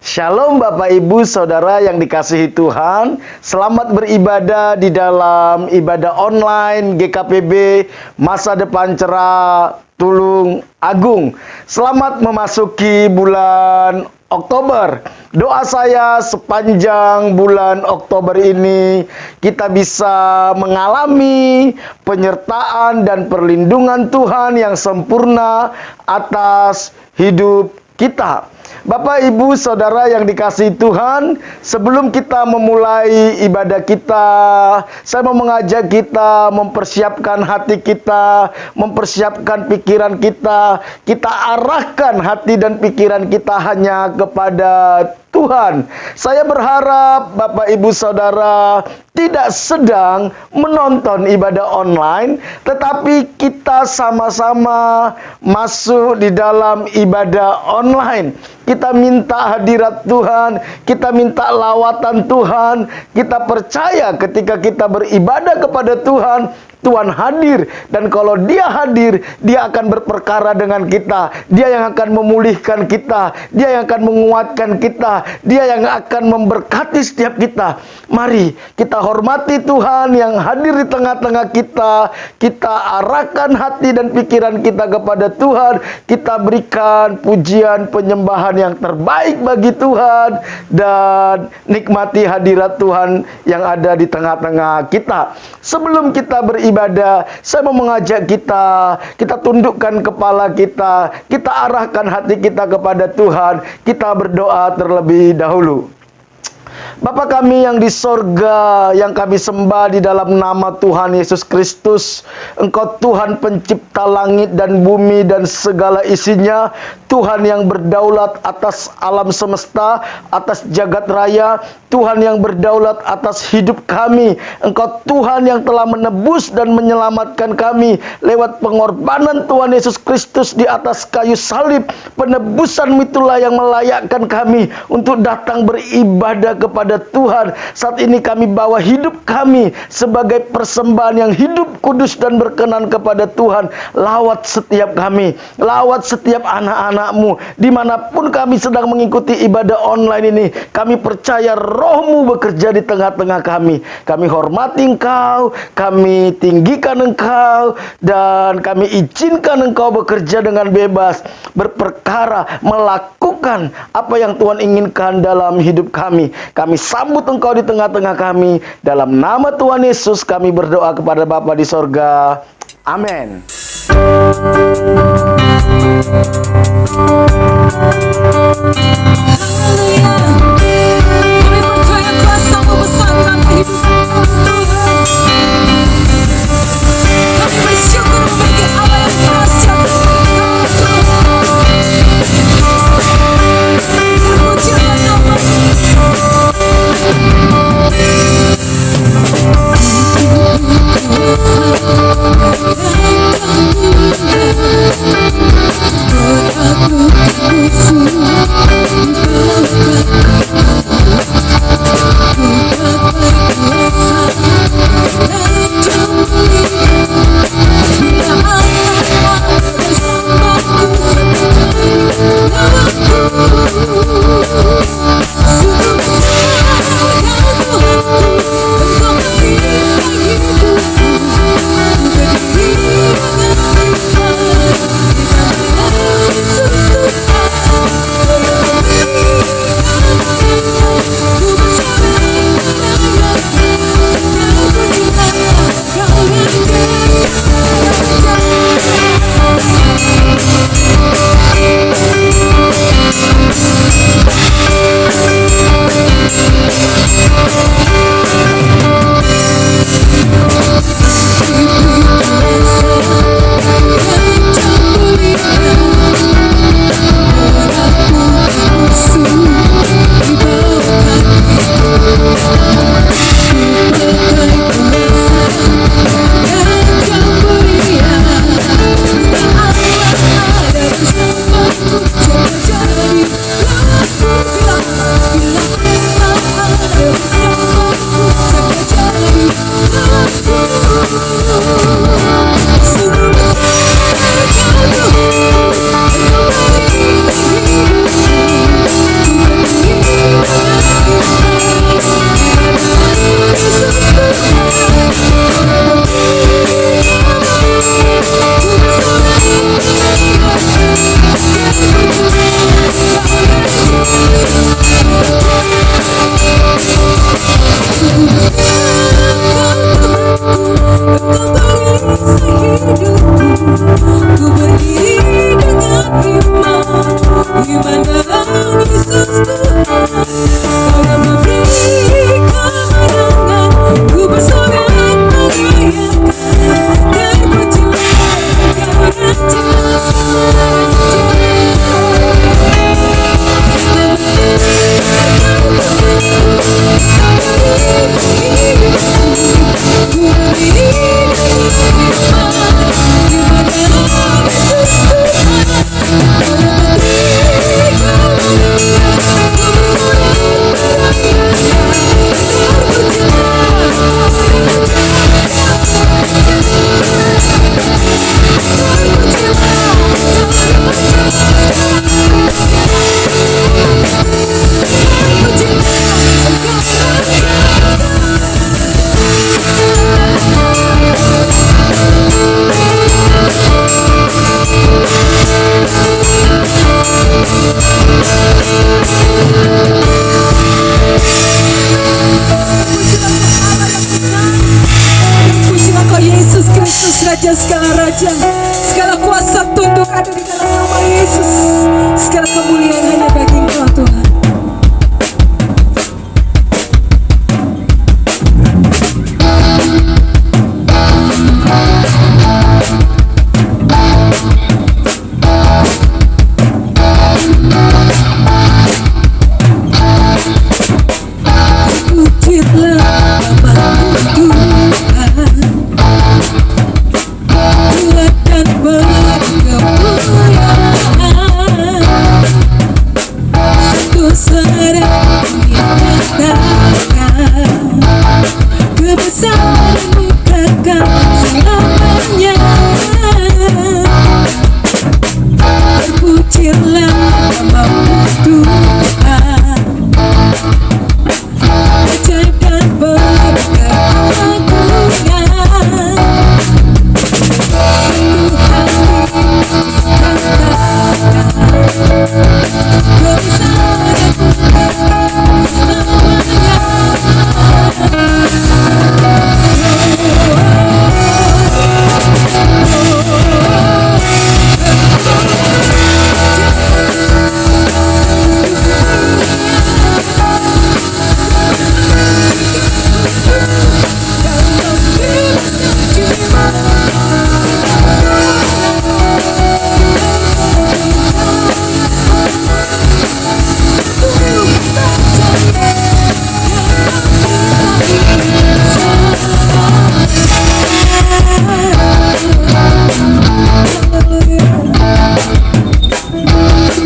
Shalom Bapak Ibu Saudara yang dikasihi Tuhan. Selamat beribadah di dalam ibadah online GKPB Masa Depan Cerah Tulung Agung. Selamat memasuki bulan Oktober. Doa saya sepanjang bulan Oktober ini kita bisa mengalami penyertaan dan perlindungan Tuhan yang sempurna atas hidup kita. Bapak, Ibu, Saudara yang dikasihi Tuhan, sebelum kita memulai ibadah kita, saya mau mengajak kita mempersiapkan hati kita, mempersiapkan pikiran kita. Kita arahkan hati dan pikiran kita hanya kepada Tuhan. Saya berharap Bapak, Ibu, Saudara tidak sedang menonton ibadah online, tetapi kita sama-sama masuk di dalam ibadah online. Kita minta hadirat Tuhan, kita minta lawatan Tuhan, kita percaya ketika kita beribadah kepada Tuhan, Tuhan hadir, dan kalau Dia hadir, Dia akan berperkara dengan kita. Dia yang akan memulihkan kita, Dia yang akan menguatkan kita, Dia yang akan memberkati setiap kita. Mari kita hormati Tuhan yang hadir di tengah-tengah kita. Kita arahkan hati dan pikiran kita kepada Tuhan. Kita berikan pujian penyembahan yang terbaik bagi Tuhan, dan nikmati hadirat Tuhan yang ada di tengah-tengah kita. Sebelum kita beribadah, saya mau mengajak kita tundukkan kepala kita arahkan hati kita kepada Tuhan, kita berdoa terlebih dahulu. Bapa kami yang di sorga, yang kami sembah di dalam nama Tuhan Yesus Kristus. Engkau Tuhan pencipta langit dan bumi dan segala isinya. Tuhan yang berdaulat atas alam semesta, atas jagat raya. Tuhan yang berdaulat atas hidup kami. Engkau Tuhan yang telah menebus dan menyelamatkan kami lewat pengorbanan Tuhan Yesus Kristus di atas kayu salib. Penebusan itulah yang melayakkan kami untuk datang beribadah kepada Tuhan. Saat ini kami bawa hidup kami sebagai persembahan yang hidup, kudus, dan berkenan kepada Tuhan. Lawat setiap kami, lawat setiap anak-anak-Mu. Dimanapun kami sedang mengikuti ibadah online ini, kami percaya Roh-Mu bekerja di tengah-tengah kami. Kami hormati Engkau, kami tinggikan Engkau, dan kami izinkan Engkau bekerja dengan bebas, berperkara, melakukan apa yang Tuhan inginkan dalam hidup kami. Kami sambut Engkau di tengah-tengah kami. Dalam nama Tuhan Yesus kami berdoa kepada Bapa di sorga. Amin. Kami percaya kuasa-Mu besar dalam hidup kami bersyukur memiliki Allah yang dahsyat. Terpujilah nama-Mu. Raja. Segala kuasa tunduk ada di dalam nama Yesus. Segala kemuliaan hanya bagi Engkau Tuhan. Pujilah namamu Tuhan, kuat dan berkemuliaan, satu serang menyatakan kebesaran-Mu kekal selamanya. Terpujilah namamu Tuhan, ajaib dan berkeagungan, satu hati katakan kebesaran-Mu kekal selamanya.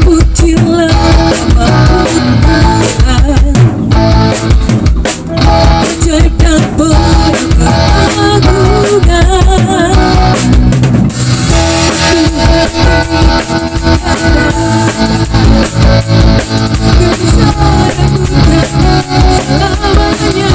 Pujilah namamu Tuhan, ajaib dan berkeagungan, kebesaran-Mu kekal selamanya.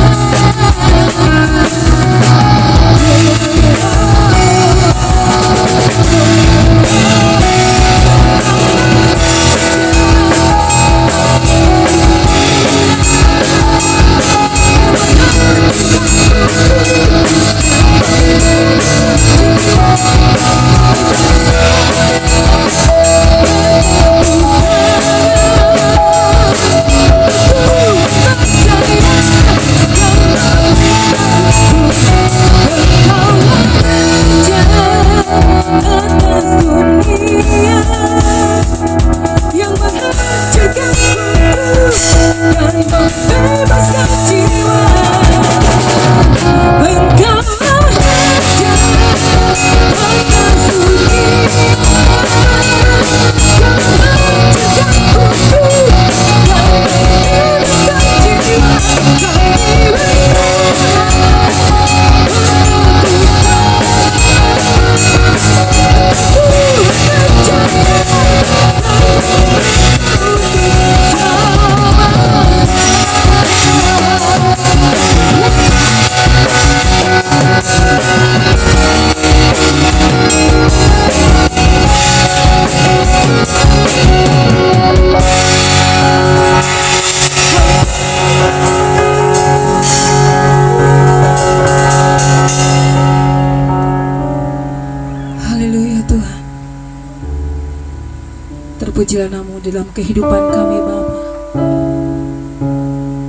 Yang menghancurkanku dan membebaskan jiwa, Engkau Raja atas dunia. Yang menghancurkanku dan membebaskan jiwa, kami Haleluya Tuhan. Terpujilah nama-Mu dalam kehidupan kami Bapa.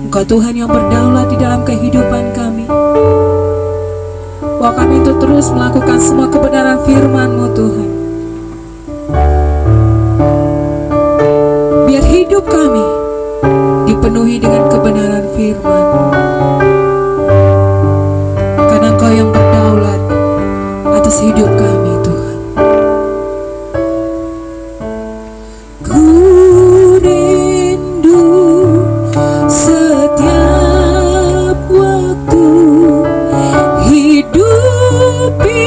Engkau Tuhan yang berdaulat di dalam kehidupan kami. Bahwa kami itu terus melakukan semua kebenaran firman-Mu Tuhan. Biar hidup kami dipenuhi dengan kebenaran firman. Karena Engkau yang berdaulat atas hidup kami Tuhan. Ku rindu setiap waktu hidup di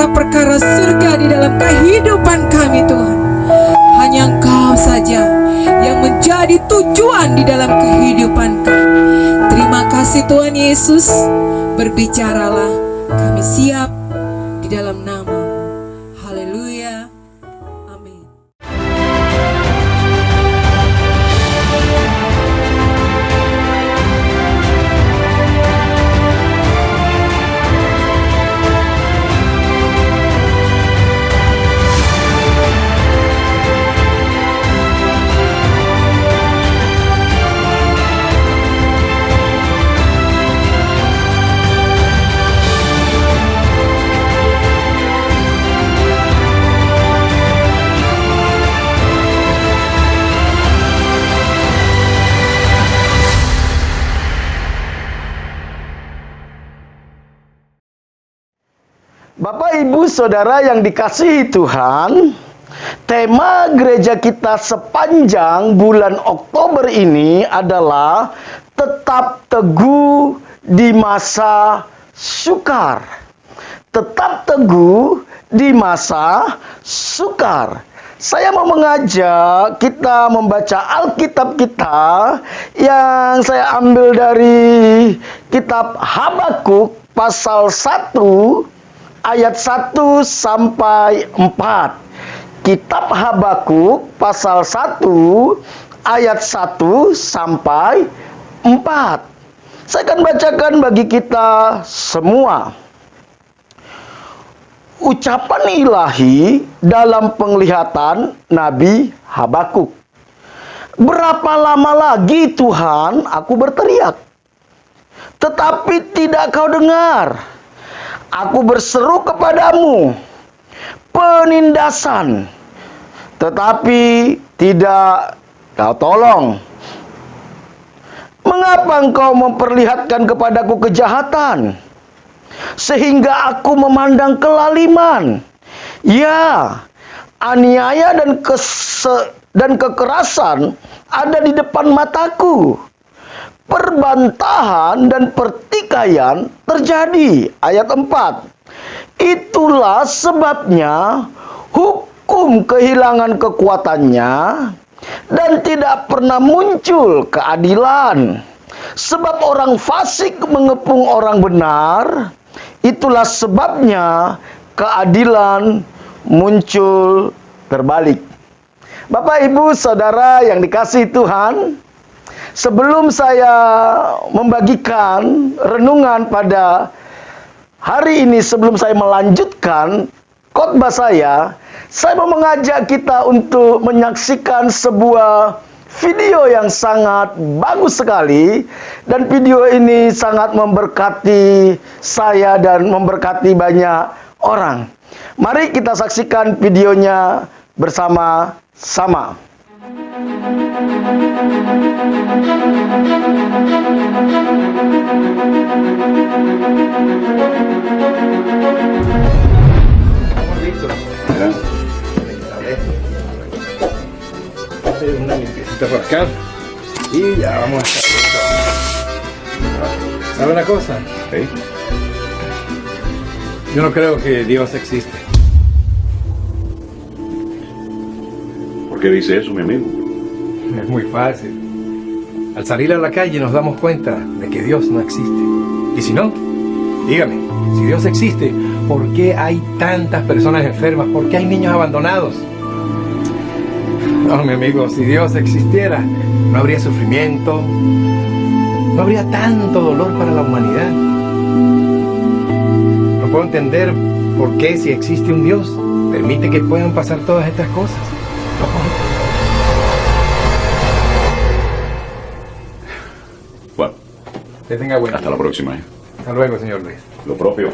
perkara-perkara surga di dalam kehidupan kami, Tuhan. Hanya Engkau saja yang menjadi tujuan di dalam kehidupan kami. Terima kasih Tuhan Yesus, berbicaralah, kami siap di dalam nama. Haleluya. Amin. Ibu Saudara yang dikasihi Tuhan, tema gereja kita sepanjang bulan Oktober ini adalah tetap teguh di masa sukar. Tetap teguh di masa sukar. Saya mau mengajak kita membaca Alkitab kita yang saya ambil dari kitab Habakuk pasal 1 ayat 1 sampai 4. Kitab Habakuk pasal 1 ayat 1 sampai 4. Saya akan bacakan bagi kita semua. Ucapan ilahi dalam penglihatan Nabi Habakuk. Berapa lama lagi Tuhan aku berteriak, tetapi tidak kau dengar. Aku berseru kepadamu penindasan, tetapi tidak kau tolong. Mengapa engkau memperlihatkan kepadaku kejahatan, sehingga aku memandang kelaliman? Ya, aniaya dan kekerasan ada di depan mataku. Perbantahan dan pertikaian terjadi. Ayat 4. Itulah sebabnya hukum kehilangan kekuatannya dan tidak pernah muncul keadilan. Sebab orang fasik mengepung orang benar. Itulah sebabnya keadilan muncul terbalik. Bapak, Ibu, Saudara yang dikasihi Tuhan, sebelum saya membagikan renungan pada hari ini, sebelum saya melanjutkan khotbah saya mau mengajak kita untuk menyaksikan sebuah video yang sangat bagus sekali, dan video ini sangat memberkati saya dan memberkati banyak orang. Mari kita saksikan videonya bersama-sama. Una limpiecita por acá y ya vamos a estar listo. ¿Sabe una cosa? ¿Sí? Yo no creo que Dios existe. ¿Por qué dice eso, mi amigo? Es muy fácil. Al salir a la calle nos damos cuenta de que Dios no existe. Y si no, dígame, si Dios existe, ¿por qué hay tantas personas enfermas? ¿Por qué hay niños abandonados? No, mi amigo, si Dios existiera, no habría sufrimiento, no habría tanto dolor para la humanidad. No puedo entender por qué, si existe un Dios, permite que puedan pasar todas estas cosas. No puedo entender. Bueno, Que tenga buen hasta día. la próxima. Hasta luego, señor Luis. Lo propio.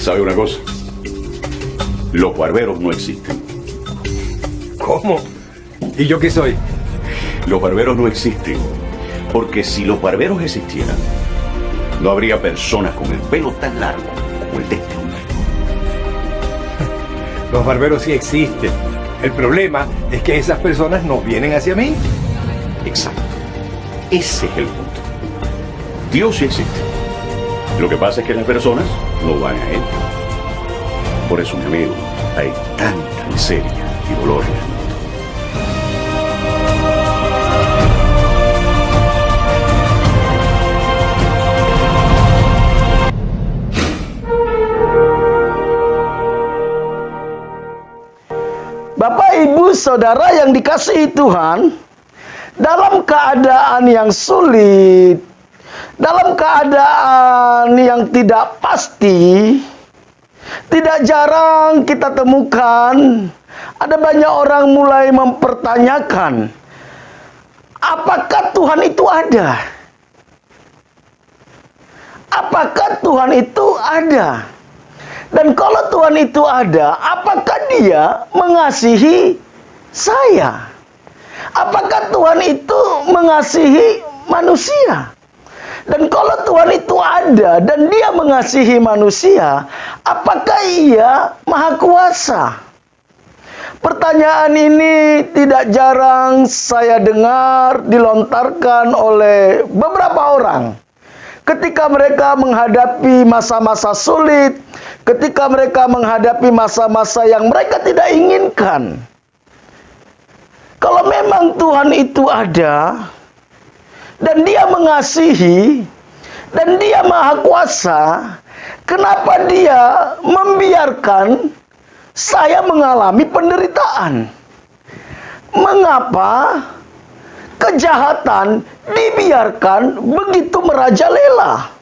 ¿Sabe una cosa? Los barberos no existen. ¿Cómo? ¿Y yo qué soy? Los barberos no existen. Porque si los barberos existieran, no habría personas con el pelo tan largo como el de este hombre. Los barberos sí existen. El problema es que esas personas no vienen hacia mí. Exacto. Ese es el punto. Dios sí existe. Lo que pasa es que las personas no van a Él. Por eso, mi amigo, hay tanta miseria y dolor en el mundo. Bapak, Ibu, saudara yang dikasihi Tuhan, dalam keadaan yang sulit, dalam keadaan yang tidak pasti, tidak jarang kita temukan ada banyak orang mulai mempertanyakan, apakah Tuhan itu ada? Apakah Tuhan itu ada? Dan kalau Tuhan itu ada, apakah Dia mengasihi saya? Apakah Tuhan itu mengasihi manusia? Dan kalau Tuhan itu ada dan Dia mengasihi manusia, apakah Ia Maha Kuasa? Pertanyaan ini tidak jarang saya dengar dilontarkan oleh beberapa orang ketika mereka menghadapi masa-masa sulit, ketika mereka menghadapi masa-masa yang mereka tidak inginkan. Kalau memang Tuhan itu ada, dan Dia mengasihi, dan Dia Maha Kuasa, kenapa Dia membiarkan saya mengalami penderitaan? Mengapa kejahatan dibiarkan begitu merajalela?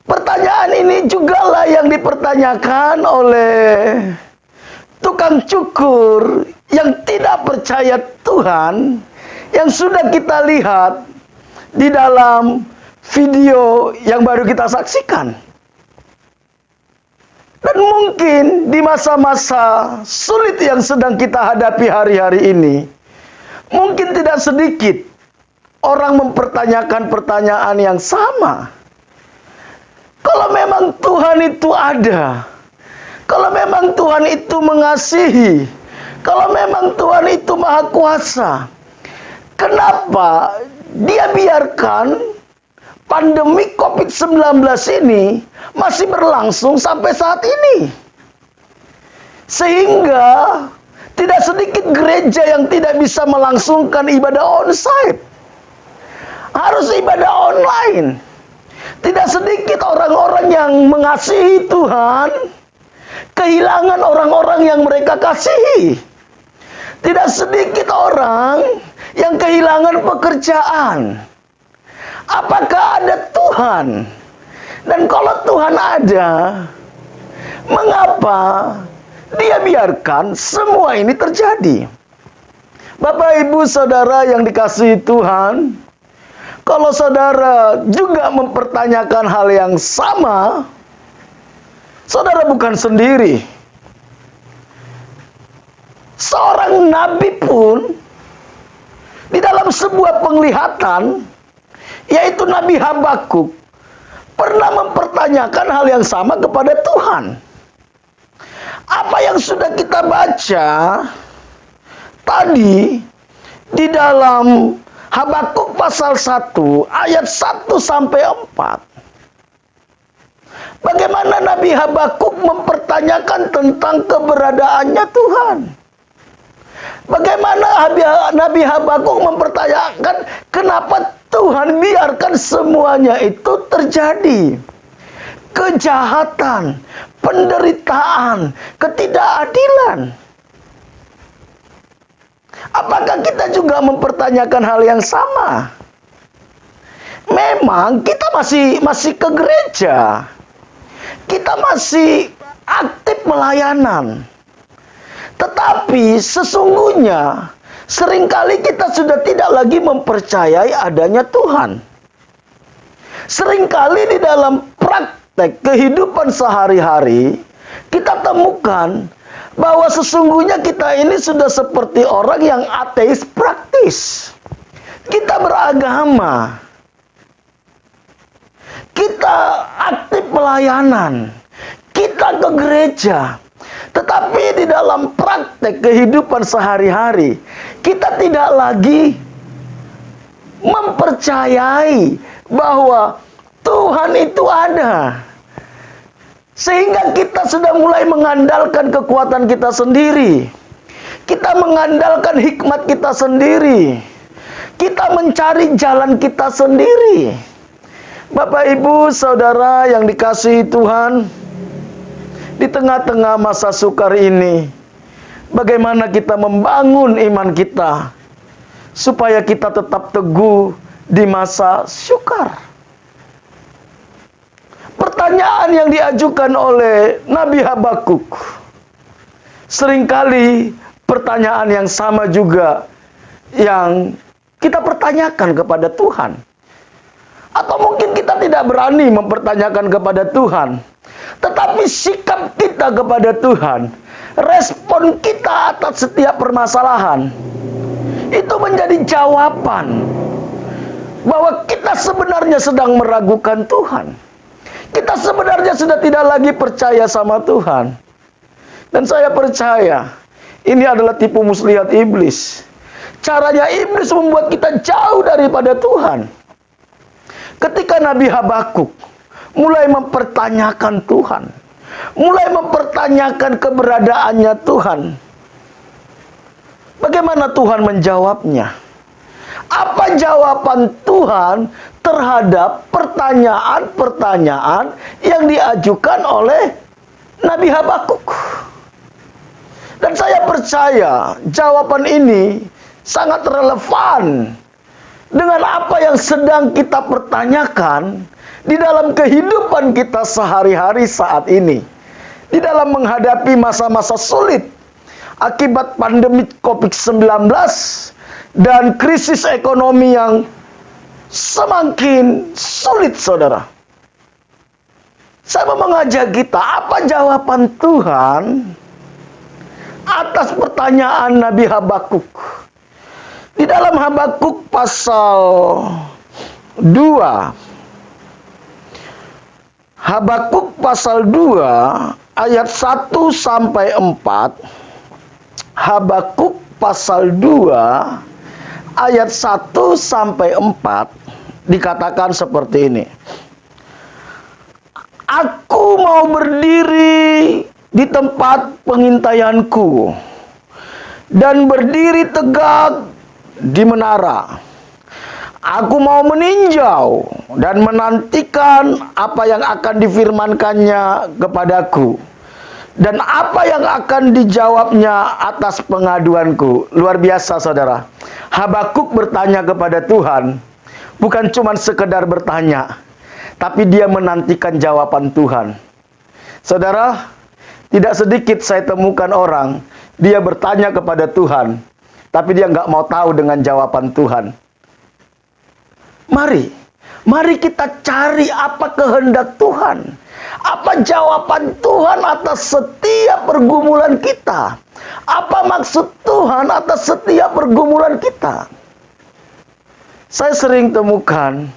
Pertanyaan ini jugalah yang dipertanyakan oleh tukang cukur yang tidak percaya Tuhan, yang sudah kita lihat di dalam video yang baru kita saksikan. Dan mungkin di masa-masa sulit yang sedang kita hadapi hari-hari ini, mungkin tidak sedikit orang mempertanyakan pertanyaan yang sama. Kalau memang Tuhan itu ada, kalau memang Tuhan itu mengasihi, kalau memang Tuhan itu Maha Kuasa, kenapa Dia biarkan pandemi COVID-19 ini masih berlangsung sampai saat ini? Sehingga tidak sedikit gereja yang tidak bisa melangsungkan ibadah onsite, harus ibadah online. Tidak sedikit orang-orang yang mengasihi Tuhan kehilangan orang-orang yang mereka kasihi. Tidak sedikit orang yang kehilangan pekerjaan. Apakah ada Tuhan? Dan kalau Tuhan ada, mengapa Dia biarkan semua ini terjadi? Bapak, Ibu, Saudara yang dikasihi Tuhan, kalau saudara juga mempertanyakan hal yang sama, saudara bukan sendiri. Seorang nabi pun di dalam sebuah penglihatan, yaitu Nabi Habakuk, pernah mempertanyakan hal yang sama kepada Tuhan. Apa yang sudah kita baca tadi di dalam Habakuk pasal 1 ayat 1 sampai 4. Bagaimana Nabi Habakuk mempertanyakan tentang keberadaannya Tuhan. Bagaimana Nabi Habakuk mempertanyakan kenapa Tuhan biarkan semuanya itu terjadi. Kejahatan, penderitaan, ketidakadilan. Apakah kita juga mempertanyakan hal yang sama? Memang kita masih ke gereja. Kita masih aktif melayanan. Tetapi sesungguhnya seringkali kita sudah tidak lagi mempercayai adanya Tuhan. Seringkali di dalam praktek kehidupan sehari-hari kita temukan bahwa sesungguhnya kita ini sudah seperti orang yang ateis praktis. Kita beragama, kita aktif pelayanan, kita ke gereja, tetapi di dalam praktek kehidupan sehari-hari kita tidak lagi mempercayai bahwa Tuhan itu ada. Sehingga kita sudah mulai mengandalkan kekuatan kita sendiri. Kita mengandalkan hikmat kita sendiri. Kita mencari jalan kita sendiri. Bapak, Ibu, Saudara yang dikasihi Tuhan, di tengah-tengah masa sukar ini, Bagaimana kita membangun iman kita supaya kita tetap teguh di masa sukar. Pertanyaan yang diajukan oleh Nabi Habakuk seringkali pertanyaan yang sama juga yang kita pertanyakan kepada Tuhan. Atau mungkin kita tidak berani mempertanyakan kepada Tuhan, tetapi sikap kita kepada Tuhan, respon kita atas setiap permasalahan, itu menjadi jawaban bahwa kita sebenarnya sedang meragukan Tuhan. Kita sebenarnya sudah tidak lagi percaya sama Tuhan. Dan saya percaya ini adalah tipu muslihat iblis. Caranya iblis membuat kita jauh daripada Tuhan. Ketika Nabi Habakuk mulai mempertanyakan Tuhan, mulai mempertanyakan keberadaannya Tuhan, bagaimana Tuhan menjawabnya? Apa jawaban Tuhan terhadap pertanyaan-pertanyaan yang diajukan oleh Nabi Habakuk? Dan saya percaya jawaban ini sangat relevan dengan apa yang sedang kita pertanyakan di dalam kehidupan kita sehari-hari saat ini. Di dalam menghadapi masa-masa sulit akibat pandemi COVID-19 dan krisis ekonomi yang semakin sulit, saudara. Saya mau mengajak kita, apa jawaban Tuhan atas pertanyaan Nabi Habakuk? Di dalam Habakuk pasal 2, Habakuk pasal 2 ayat 1 sampai 4. Habakuk pasal 2 ayat 1 sampai 4 dikatakan seperti ini. Aku mau berdiri di tempat pengintaianku dan berdiri tegak di menara. Aku mau meninjau dan menantikan apa yang akan difirmankannya kepadaku dan apa yang akan dijawabnya atas pengaduanku. Luar biasa, saudara. Habakuk bertanya kepada Tuhan, bukan cuma sekedar bertanya, tapi dia menantikan jawaban Tuhan. Saudara, tidak sedikit saya temukan orang, dia bertanya kepada Tuhan, tapi dia nggak mau tahu dengan jawaban Tuhan. Mari kita cari apa kehendak Tuhan. Apa jawaban Tuhan atas setiap pergumulan kita. Apa maksud Tuhan atas setiap pergumulan kita. Saya sering temukan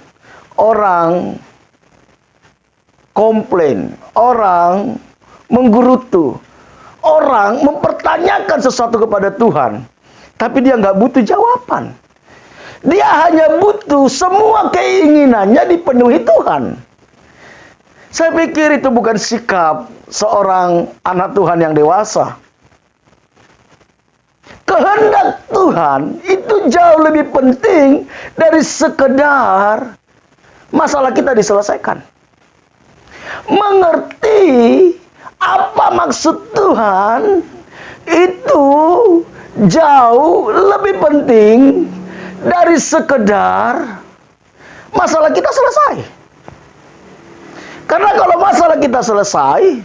orang komplain, orang menggerutu, orang mempertanyakan sesuatu kepada Tuhan, tapi dia nggak butuh jawaban. Dia hanya butuh semua keinginannya dipenuhi Tuhan. Saya pikir itu bukan sikap seorang anak Tuhan yang dewasa. Kehendak Tuhan itu jauh lebih penting dari sekedar masalah kita diselesaikan. Mengerti apa maksud Tuhan itu jauh lebih penting dari sekedar masalah kita selesai. Karena kalau masalah kita selesai,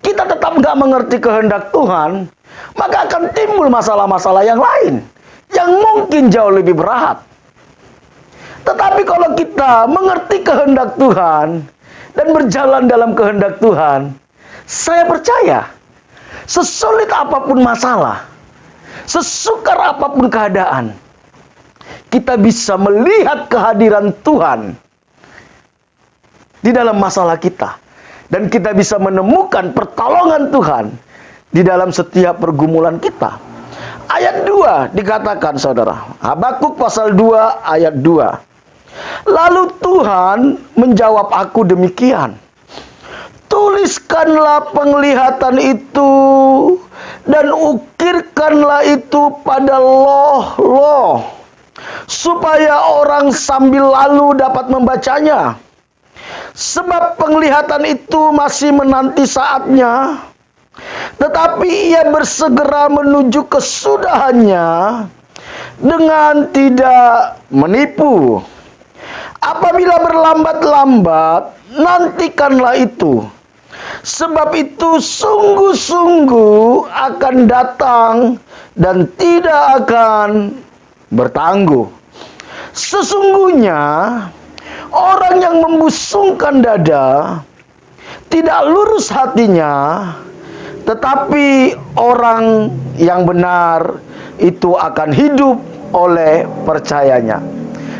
kita tetap nggak mengerti kehendak Tuhan, maka akan timbul masalah-masalah yang lain yang mungkin jauh lebih berat. Tetapi kalau kita mengerti kehendak Tuhan dan berjalan dalam kehendak Tuhan, saya percaya sesulit apapun masalah, sesukar apapun keadaan, kita bisa melihat kehadiran Tuhan di dalam masalah kita. Dan kita bisa menemukan pertolongan Tuhan di dalam setiap pergumulan kita. Ayat 2 dikatakan, saudara. Habakuk pasal 2 ayat 2. Lalu Tuhan menjawab aku demikian. Tuliskanlah penglihatan itu dan ukirkanlah itu pada loh-loh, supaya orang sambil lalu dapat membacanya. Sebab penglihatan itu masih menanti saatnya, tetapi ia bersegera menuju kesudahannya dengan tidak menipu. Apabila berlambat-lambat, nantikanlah itu. Sebab itu sungguh-sungguh akan datang dan tidak akan bertangguh. Sesungguhnya orang yang membusungkan dada tidak lurus hatinya, tetapi orang yang benar itu akan hidup oleh percayanya.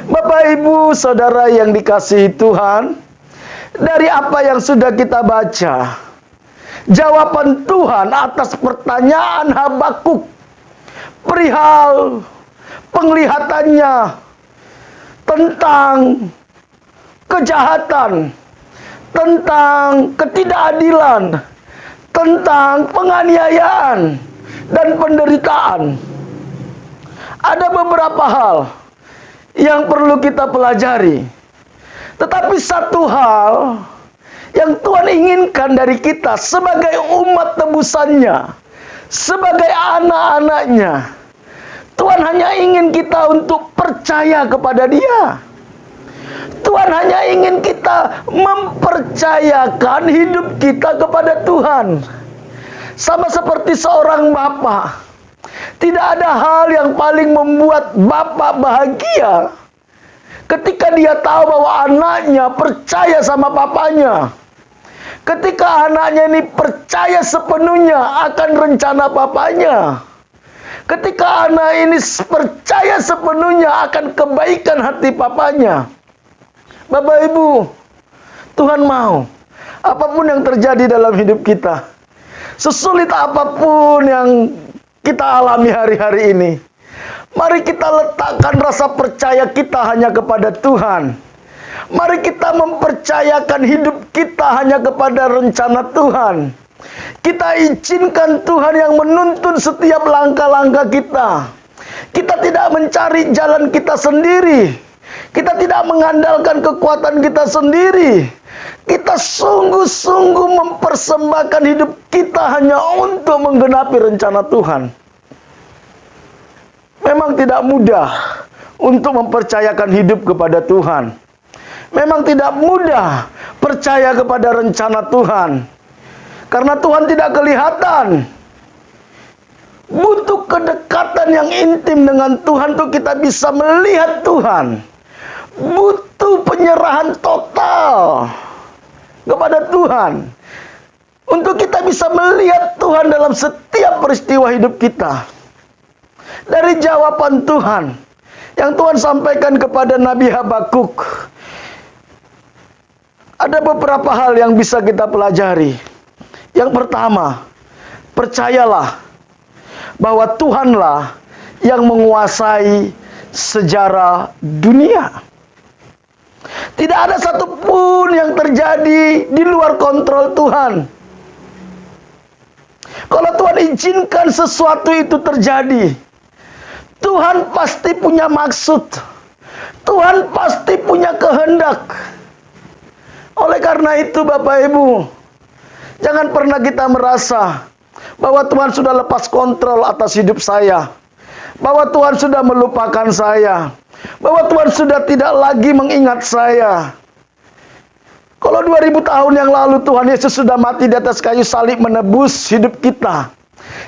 Bapak, Ibu, Saudara yang dikasihi Tuhan, dari apa yang sudah kita baca, jawaban Tuhan atas pertanyaan Habakuk perihal penglihatannya tentang kejahatan, tentang ketidakadilan, tentang penganiayaan dan penderitaan. Ada beberapa hal yang perlu kita pelajari. Tetapi satu hal yang Tuhan inginkan dari kita sebagai umat tebusannya, sebagai anak-anaknya, Tuhan hanya ingin kita untuk percaya kepada Dia. Tuhan hanya ingin kita mempercayakan hidup kita kepada Tuhan. Sama seperti seorang bapak. Tidak ada hal yang paling membuat bapak bahagia ketika dia tahu bahwa anaknya percaya sama papanya. Ketika anaknya ini percaya sepenuhnya akan rencana papanya. Ketika anak ini percaya sepenuhnya akan kebaikan hati papanya. Bapak, Ibu, Tuhan mau apapun yang terjadi dalam hidup kita, sesulit apapun yang kita alami hari-hari ini, mari kita letakkan rasa percaya kita hanya kepada Tuhan. Mari kita mempercayakan hidup kita hanya kepada rencana Tuhan. Kita izinkan Tuhan yang menuntun setiap langkah-langkah kita. Kita tidak mencari jalan kita sendiri. Kita tidak mengandalkan kekuatan kita sendiri. Kita sungguh-sungguh mempersembahkan hidup kita hanya untuk menggenapi rencana Tuhan. Memang tidak mudah untuk mempercayakan hidup kepada Tuhan. Memang tidak mudah percaya kepada rencana Tuhan. Karena Tuhan tidak kelihatan. Butuh kedekatan yang intim dengan Tuhan untuk kita bisa melihat Tuhan. Butuh penyerahan total kepada Tuhan. Untuk kita bisa melihat Tuhan dalam setiap peristiwa hidup kita. Dari jawaban Tuhan yang Tuhan sampaikan kepada Nabi Habakuk, ada beberapa hal yang bisa kita pelajari. Yang pertama, percayalah bahwa Tuhanlah yang menguasai sejarah dunia. Tidak ada satupun yang terjadi di luar kontrol Tuhan. Kalau Tuhan izinkan sesuatu itu terjadi, Tuhan pasti punya maksud. Tuhan pasti punya kehendak. Oleh karena itu, Bapak Ibu, jangan pernah kita merasa bahwa Tuhan sudah lepas kontrol atas hidup saya, bahwa Tuhan sudah melupakan saya, bahwa Tuhan sudah tidak lagi mengingat saya. Kalau 2000 tahun yang lalu Tuhan Yesus sudah mati di atas kayu salib menebus hidup kita,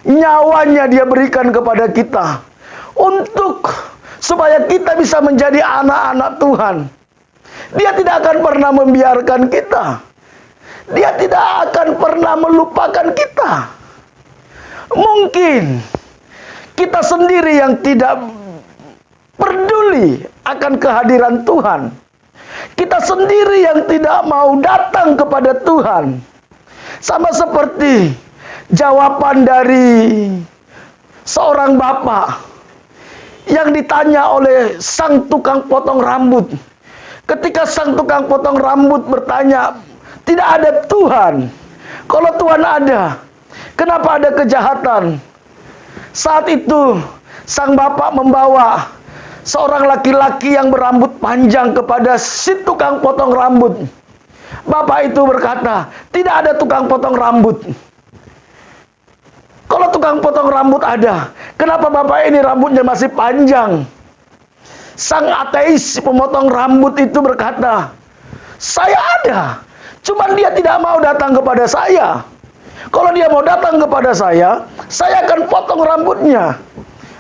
nyawanya Dia berikan kepada kita untuk supaya kita bisa menjadi anak-anak Tuhan. Dia tidak akan pernah membiarkan kita. Dia tidak akan pernah melupakan kita. Mungkin kita sendiri yang tidak peduli akan kehadiran Tuhan. Kita sendiri yang tidak mau datang kepada Tuhan. Sama seperti jawaban dari seorang bapak yang ditanya oleh sang tukang potong rambut. Ketika sang tukang potong rambut bertanya, tidak ada Tuhan. Kalau Tuhan ada, kenapa ada kejahatan? Saat itu, sang bapak membawa seorang laki-laki yang berambut panjang kepada si tukang potong rambut. Bapak itu berkata, tidak ada tukang potong rambut. Kalau tukang potong rambut ada, kenapa bapak ini rambutnya masih panjang? Sang ateis pemotong rambut itu berkata, saya ada, cuman dia tidak mau datang kepada saya. Kalau dia mau datang kepada saya akan potong rambutnya.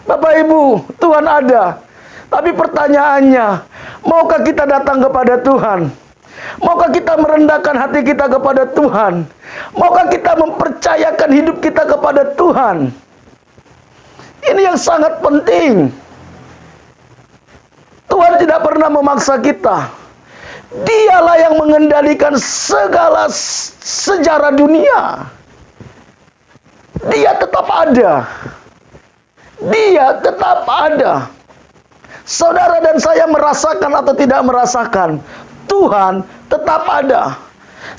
Bapak Ibu, Tuhan ada. Tapi pertanyaannya, maukah kita datang kepada Tuhan? Maukah kita merendahkan hati kita kepada Tuhan? Maukah kita mempercayakan hidup kita kepada Tuhan? Ini yang sangat penting. Tuhan tidak pernah memaksa kita. Dialah yang mengendalikan segala sejarah dunia. Dia tetap ada. Dia tetap ada. Saudara dan saya merasakan atau tidak merasakan, Tuhan tetap ada.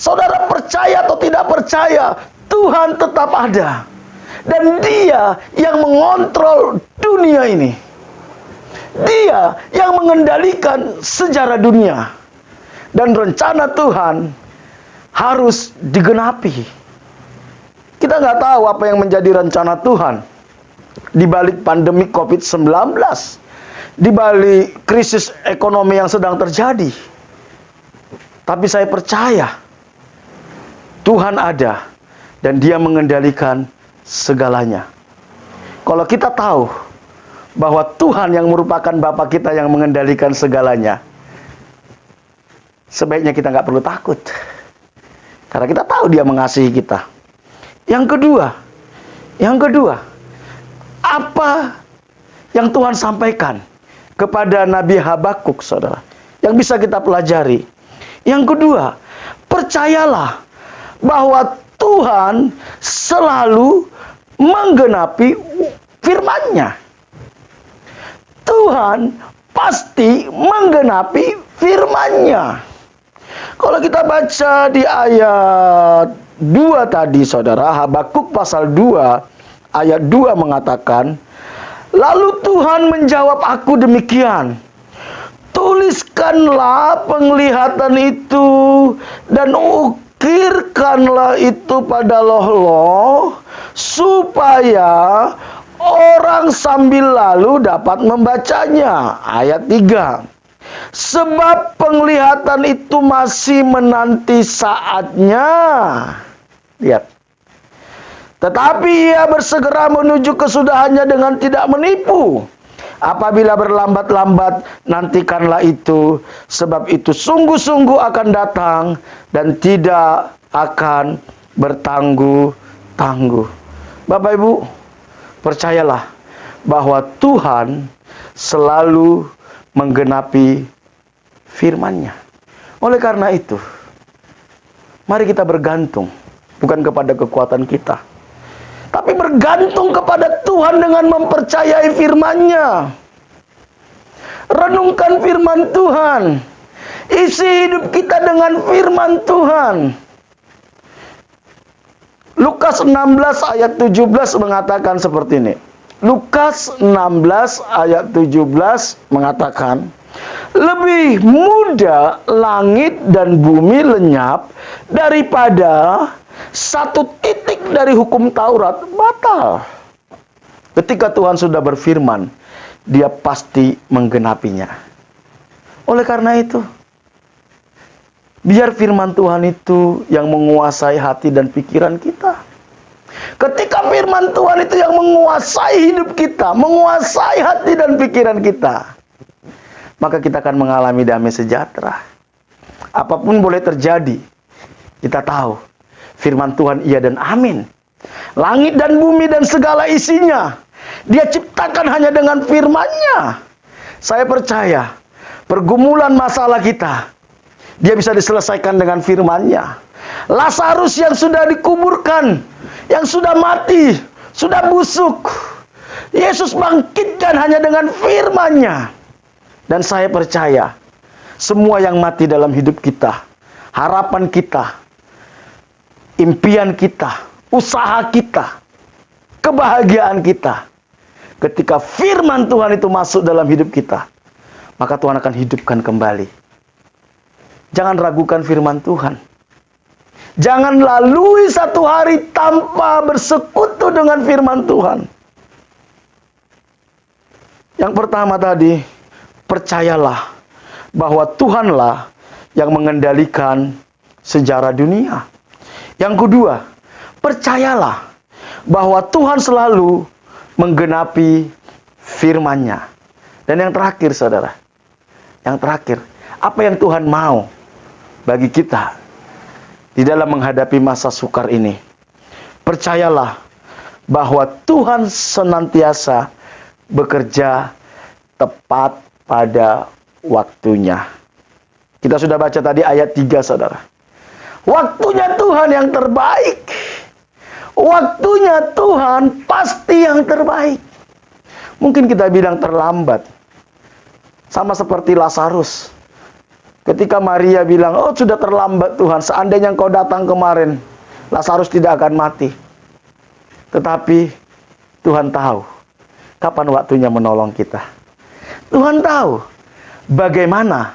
Saudara percaya atau tidak percaya, Tuhan tetap ada. Dan Dia yang mengontrol dunia ini. Dia yang mengendalikan sejarah dunia. Dan rencana Tuhan harus digenapi. Kita nggak tahu apa yang menjadi rencana Tuhan di balik pandemi COVID-19, di balik krisis ekonomi yang sedang terjadi. Tapi saya percaya Tuhan ada dan Dia mengendalikan segalanya. Kalau kita tahu bahwa Tuhan yang merupakan Bapa kita yang mengendalikan segalanya, sebaiknya kita nggak perlu takut. Karena kita tahu Dia mengasihi kita. Yang kedua, apa yang Tuhan sampaikan kepada Nabi Habakuk, saudara, yang bisa kita pelajari? Yang kedua, percayalah bahwa Tuhan selalu menggenapi firman-Nya. Tuhan pasti menggenapi firman-Nya. Kalau kita baca di ayat 2 tadi, saudara, Habakuk pasal 2 ayat 2 mengatakan, lalu Tuhan menjawab aku demikian, tuliskanlah penglihatan itu dan ukirkanlah itu pada loh-loh, supaya orang sambil lalu dapat membacanya. Ayat 3. Sebab penglihatan itu masih menanti saatnya. Lihat. Tetapi ia bersegera menuju kesudahannya dengan tidak menipu. Apabila berlambat-lambat, nantikanlah itu. Sebab itu sungguh-sungguh akan datang dan tidak akan bertangguh-tangguh. Bapak Ibu, percayalah bahwa Tuhan selalu menggenapi firman-Nya. Oleh karena itu, mari kita bergantung bukan kepada kekuatan kita, tapi bergantung kepada Tuhan dengan mempercayai firman-Nya. Renungkan firman Tuhan. Isi hidup kita dengan firman Tuhan. Lukas 16 ayat 17 mengatakan seperti ini. Lukas 16 ayat 17 mengatakan, lebih mudah langit dan bumi lenyap daripada satu titik dari hukum Taurat batal. Ketika Tuhan sudah berfirman, Dia pasti menggenapinya. Oleh karena itu, biar firman Tuhan itu yang menguasai hati dan pikiran kita. Ketika firman Tuhan itu yang menguasai hidup kita, menguasai hati dan pikiran kita, maka kita akan mengalami damai sejahtera. Apapun boleh terjadi, kita tahu firman Tuhan iya dan amin. Langit dan bumi dan segala isinya Dia ciptakan hanya dengan firman-Nya. Saya percaya pergumulan masalah kita, Dia bisa diselesaikan dengan firman-Nya. Lazarus yang sudah dikuburkan, yang sudah mati, sudah busuk, Yesus bangkitkan hanya dengan firman-Nya. Dan saya percaya semua yang mati dalam hidup kita, harapan kita, impian kita, usaha kita, kebahagiaan kita, ketika firman Tuhan itu masuk dalam hidup kita, maka Tuhan akan hidupkan kembali. Jangan ragukan firman Tuhan. Jangan lalui satu hari tanpa bersekutu dengan firman Tuhan. Yang pertama tadi, percayalah bahwa Tuhanlah yang mengendalikan sejarah dunia. Yang kedua, percayalah bahwa Tuhan selalu menggenapi firman-Nya. Dan yang terakhir, saudara, yang terakhir, apa yang Tuhan mau bagi kita di dalam menghadapi masa sukar ini? Percayalah bahwa Tuhan senantiasa bekerja tepat pada waktunya. Kita sudah baca tadi ayat 3, saudara. Waktunya Tuhan yang terbaik. Waktunya Tuhan pasti yang terbaik. Mungkin kita bilang terlambat. Sama seperti Lazarus. Ketika Maria bilang, oh sudah terlambat Tuhan. Seandainya Engkau datang kemarin, Lazarus tidak akan mati. Tetapi Tuhan tahu kapan waktunya menolong kita. Tuhan tahu bagaimana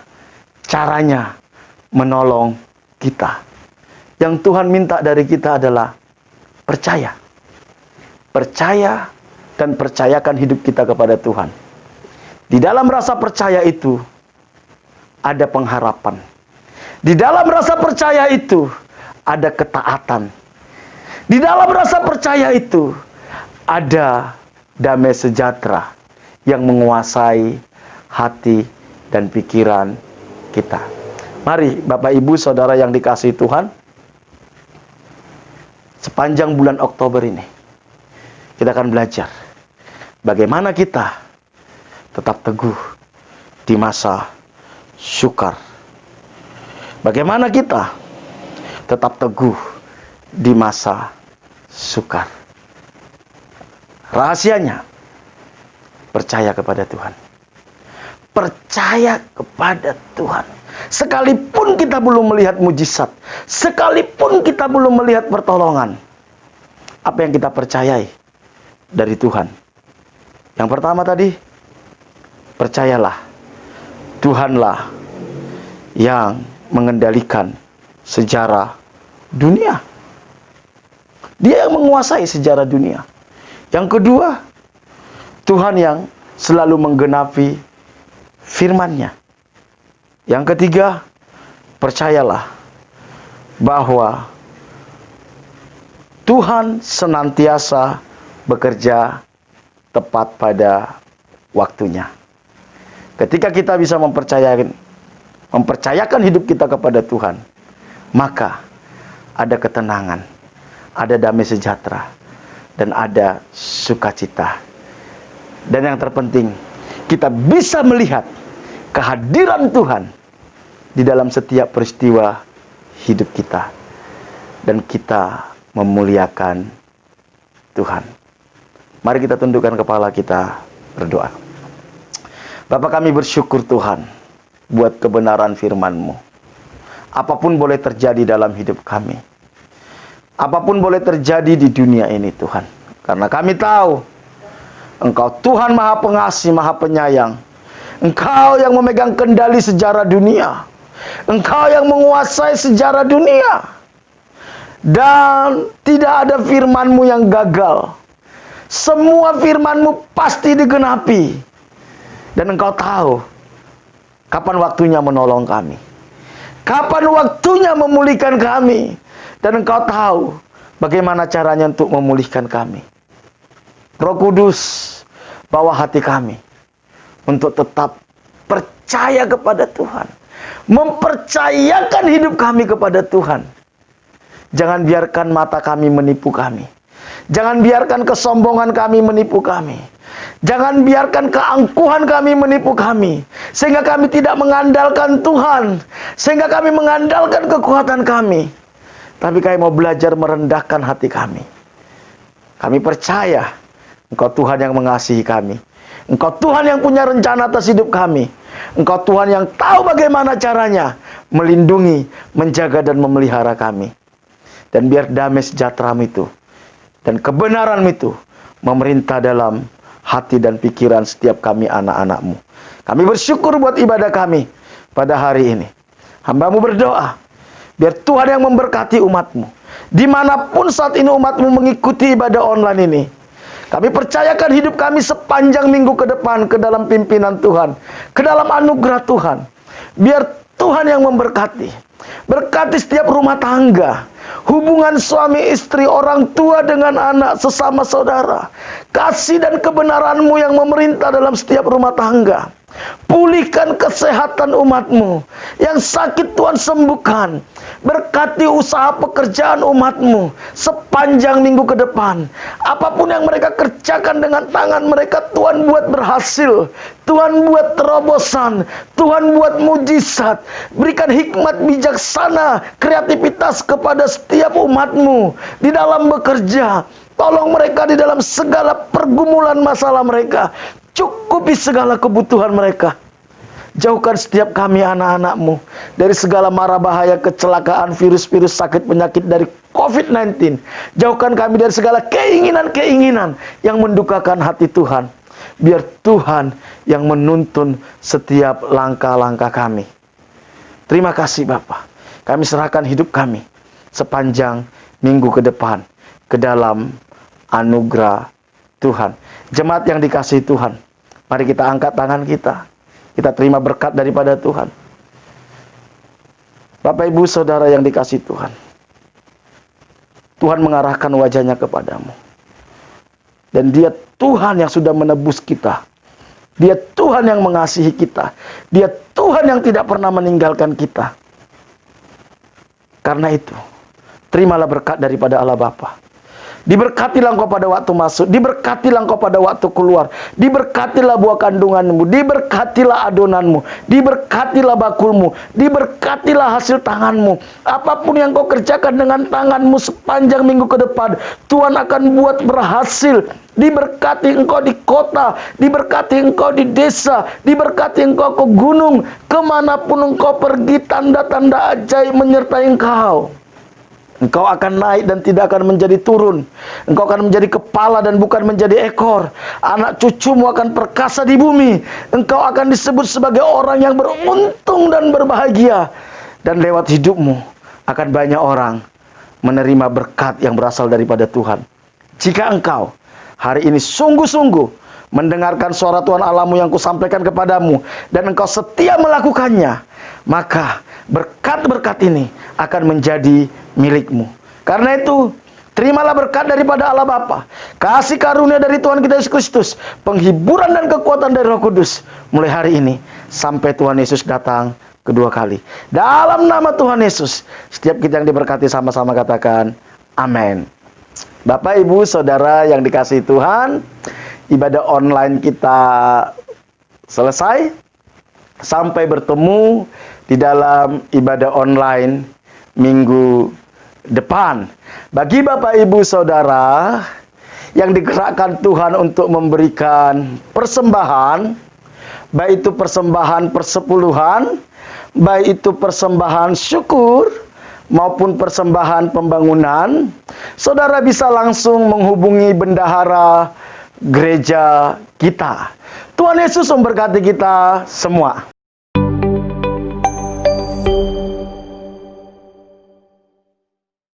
caranya menolong kita. Yang Tuhan minta dari kita adalah percaya. Percaya dan percayakan hidup kita kepada Tuhan. Di dalam rasa percaya itu ada pengharapan. Di dalam rasa percaya itu ada ketaatan. Di dalam rasa percaya itu ada damai sejahtera yang menguasai hati dan pikiran kita. Mari Bapak Ibu Saudara yang dikasihi Tuhan, sepanjang bulan Oktober ini kita akan belajar bagaimana kita tetap teguh di masa sukar. Bagaimana kita tetap teguh di masa sukar. Rahasianya, percaya kepada Tuhan. Percaya kepada Tuhan. Sekalipun kita belum melihat mujizat, sekalipun kita belum melihat pertolongan, apa yang kita percayai dari Tuhan? Yang pertama tadi, percayalah Tuhanlah yang mengendalikan sejarah dunia. Dia yang menguasai sejarah dunia. Yang kedua, Tuhan yang selalu menggenapi firman-Nya. Yang ketiga, percayalah bahwa Tuhan senantiasa bekerja tepat pada waktunya. Ketika kita bisa mempercayakan hidup kita kepada Tuhan, maka ada ketenangan, ada damai sejahtera, dan ada sukacita. Dan yang terpenting, kita bisa melihat kehadiran Tuhan di dalam setiap peristiwa hidup kita. Dan kita memuliakan Tuhan. Mari kita tundukkan kepala kita, berdoa. Bapa, kami bersyukur Tuhan buat kebenaran firman-Mu. Apapun boleh terjadi dalam hidup kami. Apapun boleh terjadi di dunia ini Tuhan. Karena kami tahu Engkau Tuhan Maha Pengasih, Maha Penyayang. Engkau yang memegang kendali sejarah dunia. Engkau yang menguasai sejarah dunia. Dan tidak ada firman-Mu yang gagal. Semua firman-Mu pasti digenapi. Dan Engkau tahu kapan waktunya menolong kami. Kapan waktunya memulihkan kami. Dan Engkau tahu bagaimana caranya untuk memulihkan kami. Roh Kudus, bawa hati kami untuk tetap percaya kepada Tuhan. Mempercayakan hidup kami kepada Tuhan. Jangan biarkan mata kami menipu kami. Jangan biarkan kesombongan kami menipu kami. Jangan biarkan keangkuhan kami menipu kami. Sehingga kami tidak mengandalkan Tuhan. Sehingga kami mengandalkan kekuatan kami. Tapi kami mau belajar merendahkan hati kami. Kami percaya Engkau Tuhan yang mengasihi kami. Engkau Tuhan yang punya rencana atas hidup kami. Engkau Tuhan yang tahu bagaimana caranya melindungi, menjaga dan memelihara kami. Dan biar damai sejahtera-Mu itu dan kebenaran-Mu itu memerintah dalam hati dan pikiran setiap kami anak-anak-Mu. Kami bersyukur buat ibadah kami pada hari ini. Hamba-Mu berdoa, Biar Tuhan yang memberkati umat-Mu. Dimanapun saat ini umat-Mu mengikuti ibadah online ini, kami percayakan hidup kami sepanjang minggu ke depan ke dalam pimpinan Tuhan, ke dalam anugerah Tuhan. Biar Tuhan yang memberkati. Berkati setiap rumah tangga, hubungan suami istri, orang tua dengan anak, sesama saudara. Kasih dan kebenaran-Mu yang memerintah dalam setiap rumah tangga. Pulihkan kesehatan umat-Mu. Yang sakit Tuhan sembuhkan. Berkati usaha pekerjaan umat-Mu sepanjang minggu ke depan. Apapun yang mereka kerjakan dengan tangan mereka, Tuhan buat berhasil. Tuhan buat terobosan. Tuhan buat mujizat. Berikan hikmat bijaksana, kreativitas kepada setiap umat-Mu di dalam bekerja. Tolong mereka di dalam segala pergumulan masalah mereka. Cukupi segala kebutuhan mereka. Jauhkan setiap kami anak-anak-Mu dari segala mara bahaya, kecelakaan, virus-virus, sakit, penyakit dari COVID-19. Jauhkan kami dari segala keinginan-keinginan yang mendukakan hati Tuhan. Biar Tuhan yang menuntun setiap langkah-langkah kami. Terima kasih Bapa. Kami serahkan hidup kami sepanjang minggu ke depan ke dalam anugerah Tuhan. Jemaat yang dikasihi Tuhan, mari kita angkat tangan kita. Kita terima berkat daripada Tuhan. Bapak Ibu Saudara yang dikasihi Tuhan, Tuhan mengarahkan wajahnya kepadamu. Dan Dia Tuhan yang sudah menebus kita. Dia Tuhan yang mengasihi kita. Dia Tuhan yang tidak pernah meninggalkan kita. Karena itu, terimalah berkat daripada Allah Bapa. Diberkatilah engkau pada waktu masuk, diberkatilah engkau pada waktu keluar, diberkatilah buah kandunganmu, diberkatilah adonanmu, diberkatilah bakulmu, diberkatilah hasil tanganmu. Apapun yang kau kerjakan dengan tanganmu sepanjang minggu ke depan, Tuhan akan buat berhasil. Diberkati engkau di kota, diberkati engkau di desa, diberkati engkau ke gunung, kemanapun engkau pergi, tanda-tanda ajaib menyertai engkau. Engkau akan naik dan tidak akan menjadi turun. Engkau akan menjadi kepala dan bukan menjadi ekor. Anak cucumu akan perkasa di bumi. Engkau akan disebut sebagai orang yang beruntung dan berbahagia. Dan lewat hidupmu akan banyak orang menerima berkat yang berasal daripada Tuhan. Jika engkau hari ini sungguh-sungguh mendengarkan suara Tuhan Allahmu yang kusampaikan kepadamu, dan engkau setia melakukannya, maka berkat-berkat ini akan menjadi milikmu. Karena itu, terimalah berkat daripada Allah Bapa, kasih karunia dari Tuhan kita Yesus Kristus, penghiburan dan kekuatan dari Roh Kudus, mulai hari ini sampai Tuhan Yesus datang kedua kali. Dalam nama Tuhan Yesus, setiap kita yang diberkati sama-sama katakan, amin. Bapak, Ibu, Saudara yang dikasihi Tuhan, ibadah online kita selesai. Sampai bertemu di dalam ibadah online minggu depan. Bagi Bapak Ibu Saudara yang digerakkan Tuhan untuk memberikan persembahan, baik itu persembahan persepuluhan, baik itu persembahan syukur, maupun persembahan pembangunan, saudara bisa langsung menghubungi bendahara gereja kita. Tuhan Yesus memberkati kita semua.